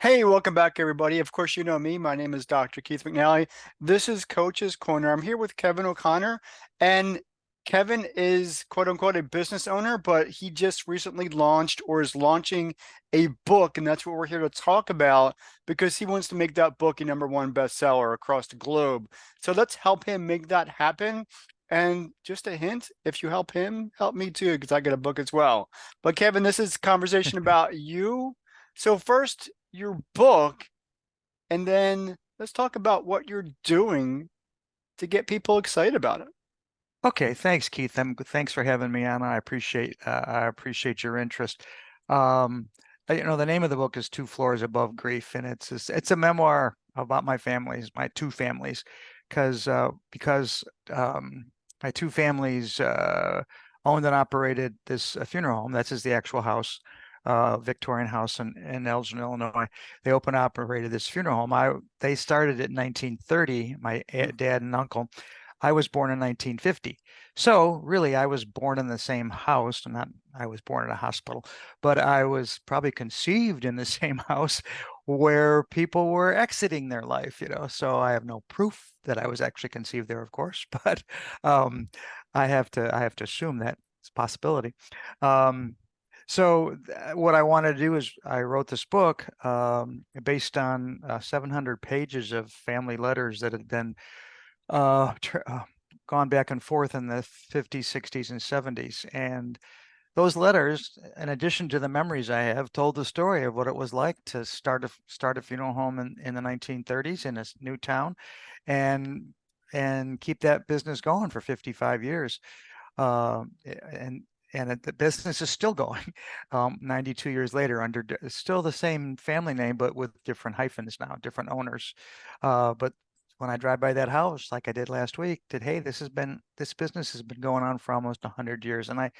Hey, welcome back, everybody. Of course, you know me. My name is Dr. Keith McNally. This is Coach's Corner. I'm here with Kevin O'Connor, and Kevin is quote unquote a business owner, but he just recently launched or is launching a book, and that's what we're here to talk about because he wants to make that book a #1 bestseller across the globe. So let's help him make that happen. And just a hint, if you help him, help me too, because I get a book as well. But Kevin, this is a conversation about you. So first, your book, and then let's talk about what you're doing to get people excited about it. Okay, thanks, Keith. Thanks for having me on. I appreciate your interest. Um, the name of the book is Two Floors Above Grief, and it's a memoir about my families, my two families, because my two families owned and operated this funeral home. That's the actual house, Victorian house in Elgin, Illinois. They opened and operated this funeral home. They started it in 1930. My dad and uncle. I was born in 1950. So really, I was born in the same house. Not I was born in a hospital, but I was probably conceived in the same house where people were exiting their life. So I have no proof that I was actually conceived there, of course, but um, I have to assume that it's a possibility. Um, what I wanted to do is I wrote this book based on 700 pages of family letters that had been gone back and forth in the 50s, 60s, and 70s. And those letters, in addition to the memories I have, told the story of what it was like to start a funeral home in the 1930s in a new town, and and keep that business going for 55 years. Uh, and the business is still going 92 years later under still the same family name, but with different hyphens now, different owners. But when I drive by that house, like I did last week, hey, this business has been going on for almost 100 years, and I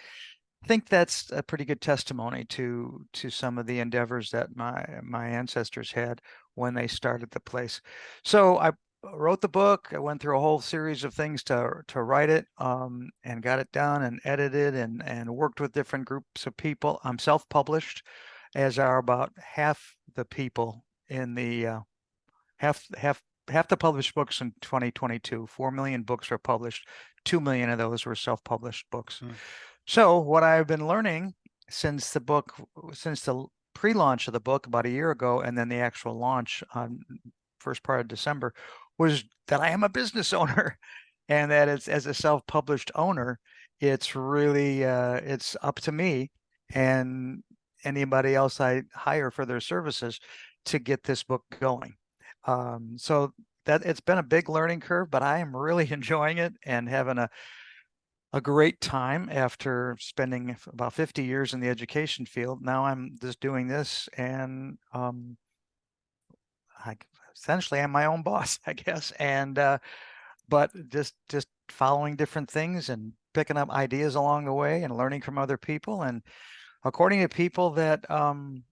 think that's a pretty good testimony to some of the endeavors that my ancestors had when they started the place. So I wrote the book. I went through a whole series of things to write it, and got it done and edited and worked with different groups of people. I'm self-published, as are about half the people in the half the published books in 2022. 4 million books were published. 2 million of those were self-published books. Mm. So what I've been learning since the pre-launch of the book about a year ago, and then the actual launch on first part of December, was that I am a business owner, and that it's as a self-published owner, it's really it's up to me and anybody else I hire for their services to get this book going. So that it's been a big learning curve, but I am really enjoying it and having a great time after spending about 50 years in the education field. Now I'm just doing this, and I essentially I'm my own boss, I guess. And but just following different things and picking up ideas along the way and learning from other people. And according to people that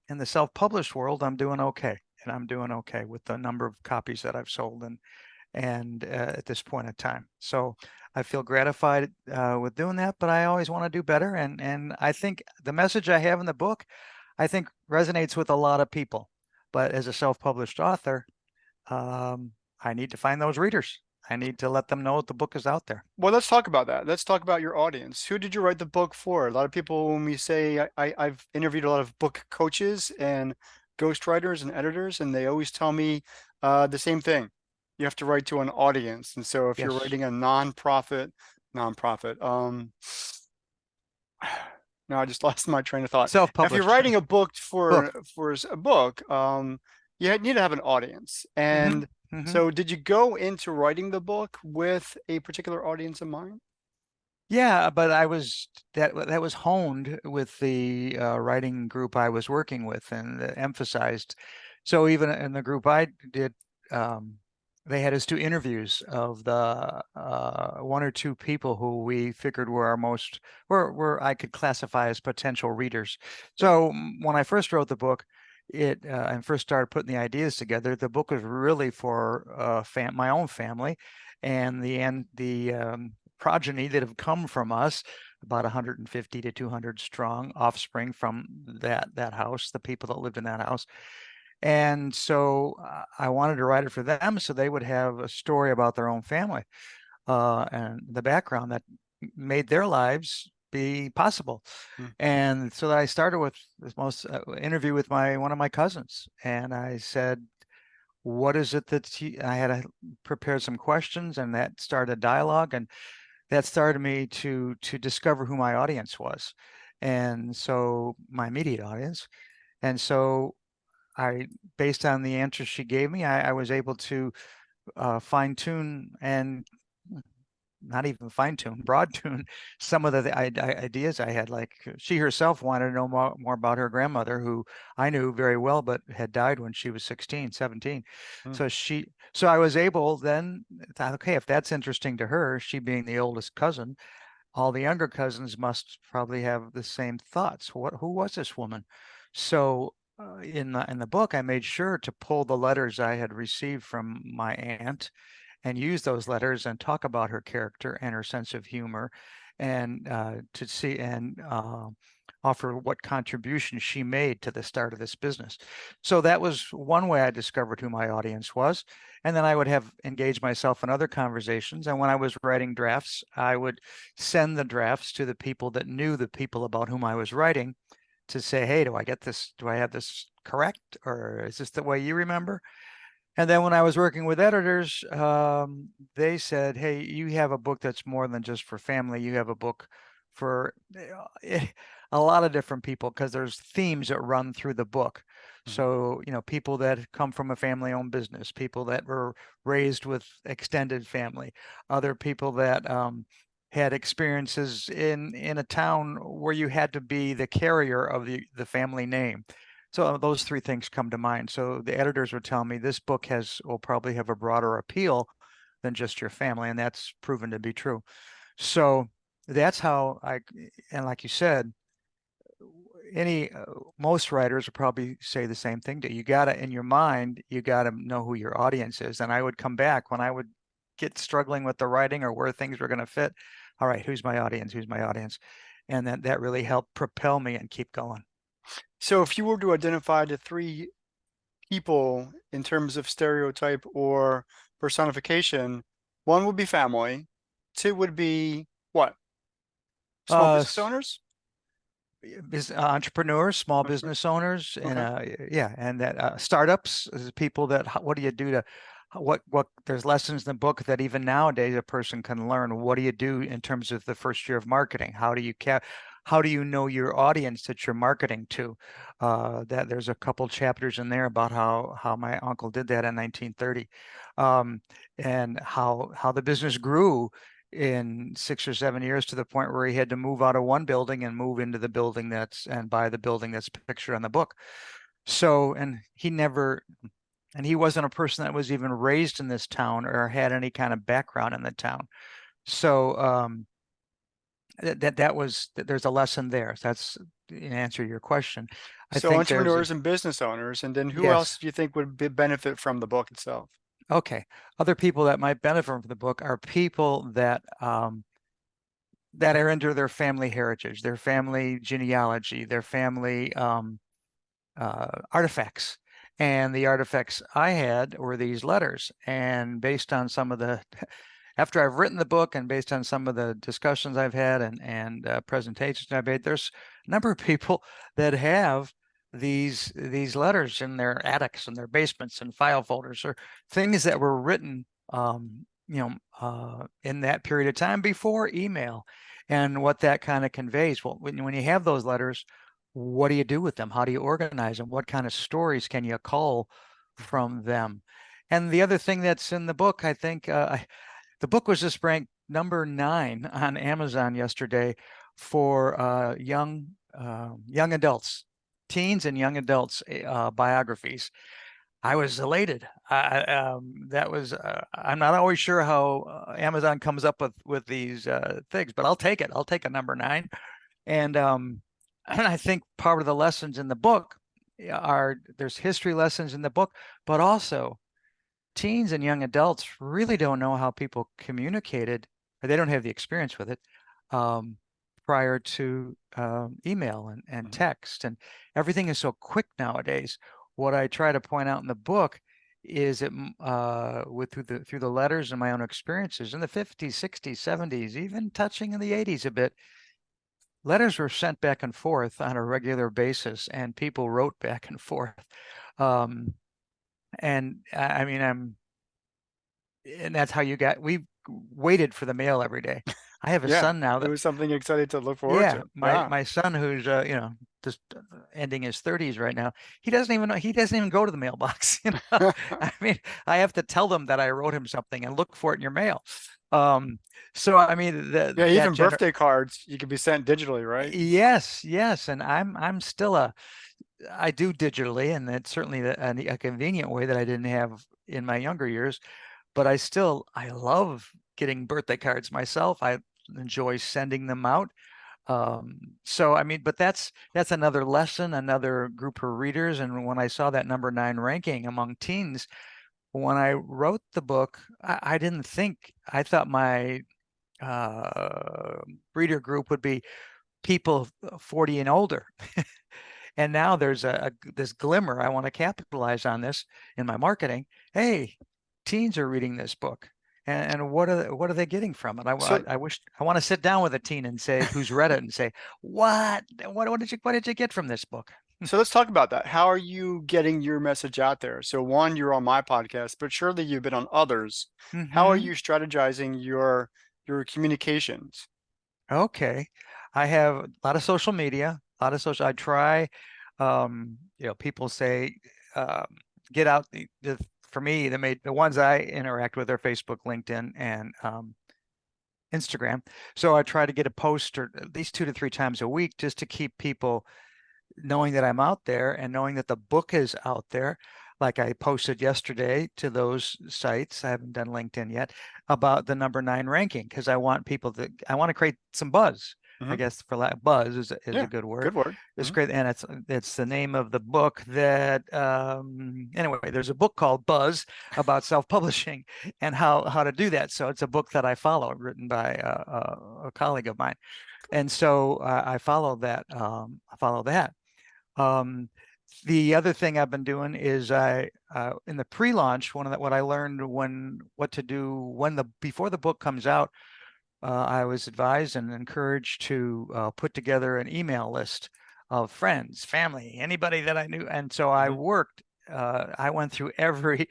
in the self-published world, I'm doing okay. And I'm doing okay with the number of copies that I've sold and at this point in time. So I feel gratified with doing that, but I always want to do better. And I think the message I have in the book, I think resonates with a lot of people. But as a self-published author, I need to find those readers. I need to let them know the book is out there. Well, let's talk about that. Let's talk about your audience. Who did you write the book for? A lot of people, when we say I've interviewed a lot of book coaches and ghostwriters and editors, and they always tell me the same thing. You have to write to an audience. And so if you're Yes. writing a nonprofit, no, I just lost my train of thought. Now, if you're Self-published writing a book for book. a book, you need to have an audience. Hmm. And Hmm. so, did you go into writing the book with a particular audience in mind? Yeah, but that was honed with the writing group I was working with and emphasized. So even in the group I did, um, they had us do interviews of the one or two people who we figured were our most were I could classify as potential readers. So when I first wrote the book, it and first started putting the ideas together, the book was really for my own family and the progeny that have come from us, about 150 to 200 strong offspring from that house, the people that lived in that house. And so I wanted to write it for them so they would have a story about their own family and the background that made their lives be possible. Mm. And so that I started with this most interview with one of my cousins, and I said, what is it that I had to prepare some questions, and that started a dialogue, and that started me to discover who my audience was, and so my immediate audience. And so I, based on the answers she gave me, I was able to fine tune and not even fine tune, broad tune some of the ideas I had. Like she herself wanted to know more about her grandmother, who I knew very well, but had died when she was 16, 17. Mm. So I was able then, thought, okay, if that's interesting to her, she being the oldest cousin, all the younger cousins must probably have the same thoughts. Who was this woman? So in the book, I made sure to pull the letters I had received from my aunt and use those letters and talk about her character and her sense of humor, and to see and offer what contribution she made to the start of this business. So that was one way I discovered who my audience was. And then I would have engaged myself in other conversations. And when I was writing drafts, I would send the drafts to the people that knew the people about whom I was writing to say, hey, do I get this? Do I have this correct? Or is this the way you remember? And then when I was working with editors, they said, hey, you have a book that's more than just for family. You have a book for a lot of different people, because there's themes that run through the book. So, people that come from a family-owned business, people that were raised with extended family, other people that had experiences in a town where you had to be the carrier of the family name. So those three things come to mind. So the editors would tell me this book will probably have a broader appeal than just your family, and that's proven to be true. So that's how and like you said, most writers would probably say the same thing to you. You gotta, in your mind, you gotta know who your audience is. And I would come back when I would get struggling with the writing or where things were going to fit. All right, who's my audience? Who's my audience? And that really helped propel me and keep going. So if you were to identify the three people in terms of stereotype or personification, one would be family, two would be what? Small business S- owners? Entrepreneurs, small Okay. business owners, and Okay. yeah, and that startups is people that what do you do to what there's lessons in the book that even nowadays a person can learn. What do you do in terms of the first year of marketing? How do you know your audience that you're marketing to? That there's a couple chapters in there about how my uncle did that in 1930, and how the business grew in 6 or 7 years to the point where he had to move out of one building and move into the building and buy the building that's pictured on the book. So, and he wasn't a person that was even raised in this town or had any kind of background in the town. So, there's a lesson there. So that's in answer to your question. I So think there's entrepreneurs and business owners, and then who else yes. do you think would benefit from the book itself? Okay. Other people that might benefit from the book are people that are into their family heritage, their family genealogy, their family artifacts. And the artifacts I had were these letters. And based on some of the, after I've written the book and based on some of the discussions I've had and presentations I've made, there's a number of people that have these letters in their attics and their basements and file folders, or things that were written in that period of time before email, and what that kind of conveys. Well, when you have those letters, what do you do with them? How do you organize them? What kind of stories can you cull from them? And the other thing that's in the book, I think, the book was just ranked number 9 on Amazon yesterday for young adults, teens and young adults biographies. I was elated. That was I'm not always sure how Amazon comes up with these things, but I'll take it. I'll take a number 9. And and I think part of the lessons in the book there's history lessons in the book, but also teens and young adults really don't know how people communicated, or they don't have the experience with it um, prior to email and Mhm. text, and everything is so quick nowadays. what I try to point out in the book is that through the letters and my own experiences in the 50s, 60s, 70s, even touching in the 80s a bit, letters were sent back and forth on a regular basis, and people wrote back and forth. And I mean, and that's how we waited for the mail every day. I have a Yeah, son now it that, was something exciting to look forward yeah, to. my Yeah. my son who's just ending his 30s right now. He doesn't even know, he doesn't even go to the mailbox. I mean, I have to tell them that I wrote him something and look for it in your mail. Um, so I mean Yeah, that even birthday cards you can be sent digitally, right? yes, yes, and I'm still I do digitally, and it's certainly a convenient way that I didn't have in my younger years. But I love getting birthday cards myself. I enjoy sending them out. So I mean, but that's another lesson, another group of readers. And when I saw that number 9 ranking among teens, when I wrote the book, I didn't think, I thought my reader group would be people 40 and older. And now there's this glimmer. I want to capitalize on this in my marketing. Hey, teens are reading this book, and what are they getting from it? So I wish I want to sit down with a teen and say, who's read it, and say, what did you get from this book? so let's talk about that. How are you getting your message out there? So one, you're on my podcast, but surely you've been on others. How are Hmm. you strategizing your communications? Okay, I have a lot of social media, a lot of social. I try, people say, um, get out for me, the ones I interact with are Facebook, LinkedIn, and Instagram. So I try to get a post or at least 2 to 3 times a week just to keep people knowing that I'm out there and knowing that the book is out there. Like I posted yesterday to those sites, I haven't done LinkedIn yet, about the number 9 ranking because I want to create some buzz. I Hmm. guess for that buzz is a Yeah, good word. good word. It's Hmm. great, and it's the name of the book that anyway, there's a book called Buzz about self-publishing and how to do that. So it's a book that I follow, written by a colleague of mine, and so I follow that. I follow that. Um, the other thing I've been doing is in the pre-launch, what I learned what to do before the book comes out, I was advised and encouraged to put together an email list of friends, family, anybody that I knew. And so Hmm. I went through every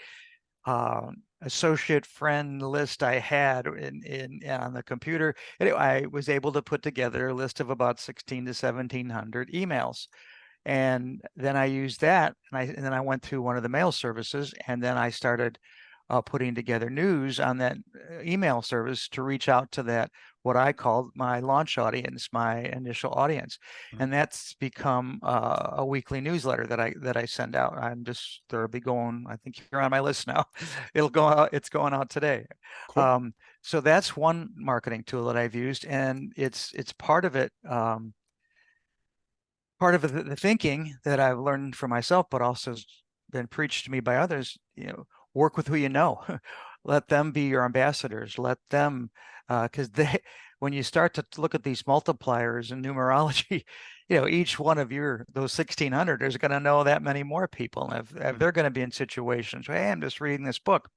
uh, associate friend list I had in on the computer. Anyway, I was able to put together a list of about 16 to 1700 emails. And then I used that, and then I went through one of the mail services, and then I started putting together news on that email service to reach out to that what I called my launch audience, my initial audience, Hmm. and that's become a weekly newsletter that I send out. There'll be going. I think you're on my list now. It'll go out. It's going out today. Cool. Um, so that's one marketing tool that I've used, and it's part of it. Part of the thinking that I've learned for myself, but also has been preached to me by others, work with who you know. Let them be your ambassadors. Let them, because when you start to look at these multipliers in numerology, each one of those 1600 is going to know that many more people. And if Mhm. they're going to be in situations, hey, I'm just reading this book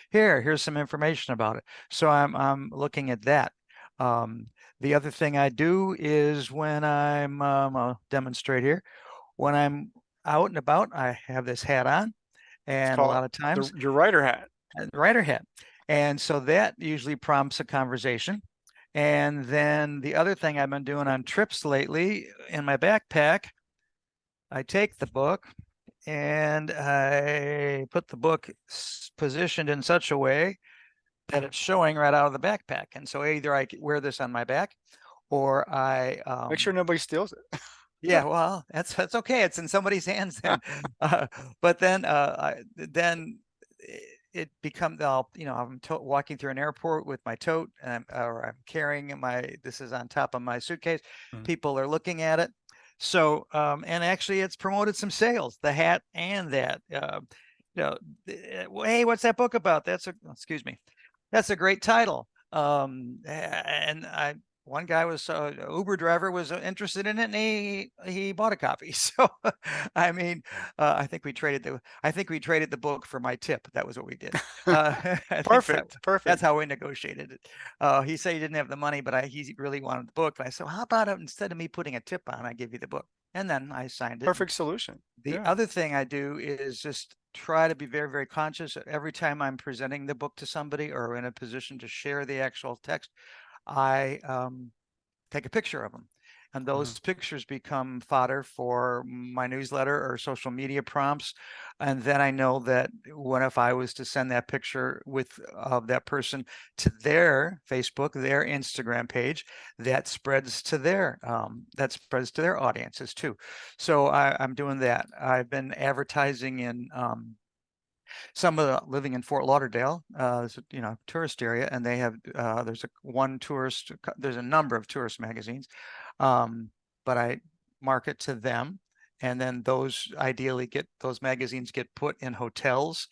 here's some information about it. So I'm looking at that. Um, the other thing I do is when I'll demonstrate here, when I'm out and about, I have this hat on, It's and a called lot of times, your writer hat. writer hat. And so that usually prompts a conversation. And then the other thing I've been doing on trips lately in my backpack, I take the book and I put the book positioned in such a way that it's showing right out of the backpack. And so either I wear this on my back or Make sure nobody steals it. yeah, well, that's okay. It's in somebody's hands then. But then it becomes, I'm walking through an airport with my tote, or I'm carrying this is on top of my suitcase. Mhm. People are looking at it. So, and actually it's promoted some sales, the hat and that, you know, hey, what's that book about? Excuse me. That's a great title. And one guy was Uber driver was interested in it, and he bought a copy. So I mean, I think we traded the book for my tip. That was what we did. I think Perfect. that's Perfect. how we negotiated it. He said he didn't have the money, but he really wanted the book. And I said, well, how about instead of me putting a tip on, I give you the book. And then I signed it. Perfect solution. The Yeah. other thing I do is just try to be very, very conscious every time I'm presenting the book to somebody or in a position to share the actual text. I take a picture of them. And those pictures become fodder for my newsletter or social media prompts. And then I know that if I was to send that picture of that person to their Facebook, their Instagram page, that spreads to their audiences too. So I'm doing that. I've been advertising in some of the living in Fort Lauderdale, tourist area, and they have there's a number of tourist magazines, but I market to them, and then those magazines get put in hotels.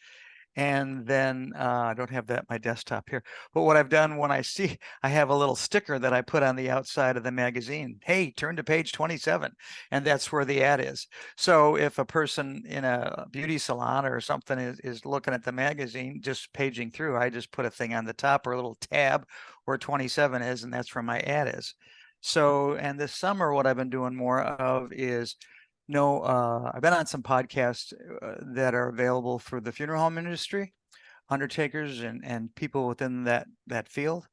And then I don't have that my desktop here, but what I've done when I have a little sticker that I put on the outside of the magazine. Hey, turn to page 27, and that's where the ad is. So if a person in a beauty salon or something is looking at the magazine, just paging through, I just put a thing on the top or a little tab where 27 is, and that's where my ad is. So, and this summer, what I've been doing more of is I've been on some podcasts that are available for the funeral home industry, undertakers and people within that field.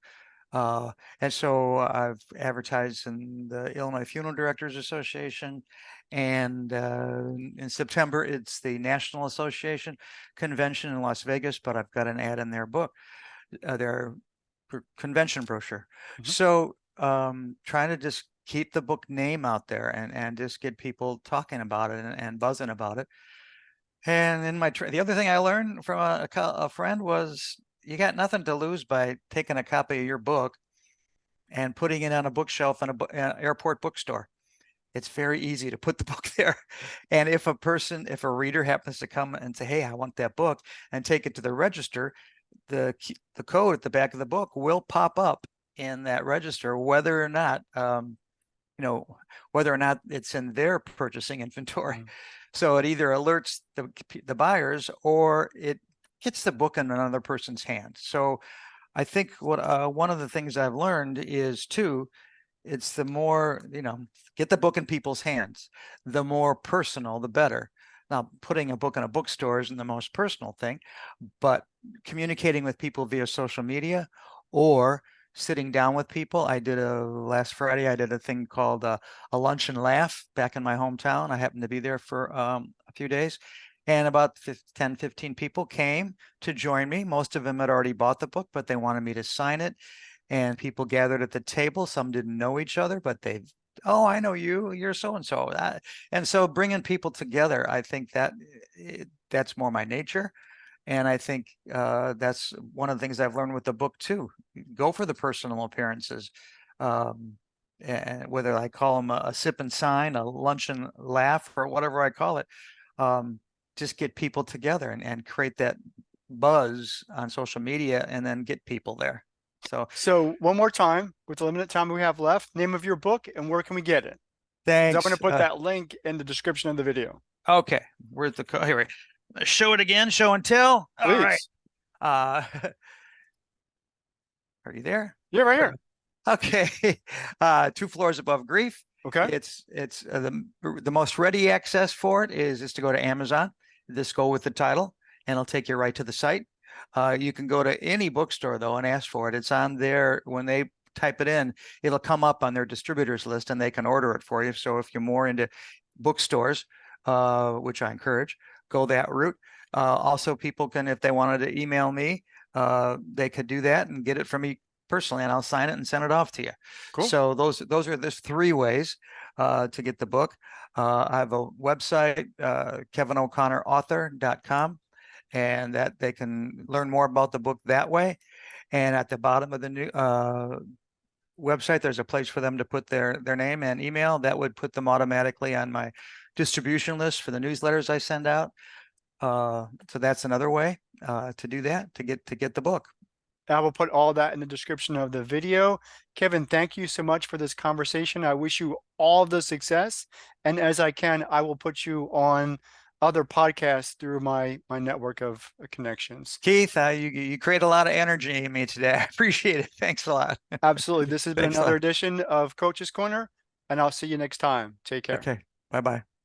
And so I've advertised in the Illinois Funeral Directors Association, and in September it's the National Association convention in Las Vegas. But I've got an ad in their book, their convention brochure. Mhm. So trying to just keep the book name out there and just get people talking about it and buzzing about it. And in the other thing I learned from a friend was you got nothing to lose by taking a copy of your book and putting it on a bookshelf in an airport bookstore. It's very easy to put the book there. And if a reader happens to come and say, hey, I want that book, and take it to the register, the code at the back of the book will pop up in that register, whether or not it's in their purchasing inventory. So it either alerts the buyers or it gets the book in another person's hand. So I think one of the things I've learned is too, it's the more, get the book in people's hands, the more personal, the better. Now, putting a book in a bookstore isn't the most personal thing, but communicating with people via social media or sitting down with people. Last Friday, I did a thing called a lunch and laugh back in my hometown. I happened to be there for a few days, and about 10, 15 people came to join me. Most of them had already bought the book, but they wanted me to sign it. And people gathered at the table. Some didn't know each other, but oh, I know you, you're so-and-so. And so bringing people together, I think that's more my nature. And I think that's one of the things I've learned with the book too. Go for the personal appearances. And whether I call them a sip and sign, a lunch and laugh, or whatever I call it, just get people together and create that buzz on social media and then get people there. So one more time, with the limited time we have left, name of your book and where can we get it? 'Cause I'm going to Thanks. put that link in the description of the video. Okay, where's the code? Here, show it again, show and tell. All right. Please. Are you there? Yeah, right here. Okay. 2 floors above grief. Okay. It's the most ready access for it is to go to Amazon. Just go with the title, and it'll take you right to the site. You can go to any bookstore though and ask for it. It's on there. When they type it in, it'll come up on their distributors list, and they can order it for you. So if you're more into bookstores, which I encourage, go that route. Also, people can, if they wanted to email me, they could do that and get it from me personally, and I'll sign it and send it off to you. Cool. So those are the 3 ways to get the book. I have a website, KevinO'ConnorAuthor.com, and that they can learn more about the book that way. And at the bottom of the new website, there's a place for them to put their name and email. That would put them automatically on my distribution list for the newsletters I send out. So that's another way to do that, to get the book. I will put all that in the description of the video. Kevin, thank you so much for this conversation. I wish you all the success. And as I can, I will put you on other podcasts through my network of connections. Keith, you create a lot of energy in me today. I appreciate it. Thanks a lot. Absolutely. This has been Thanks a another lot. edition of Coach's Corner, and I'll see you next time. Take care. Okay. Bye-bye.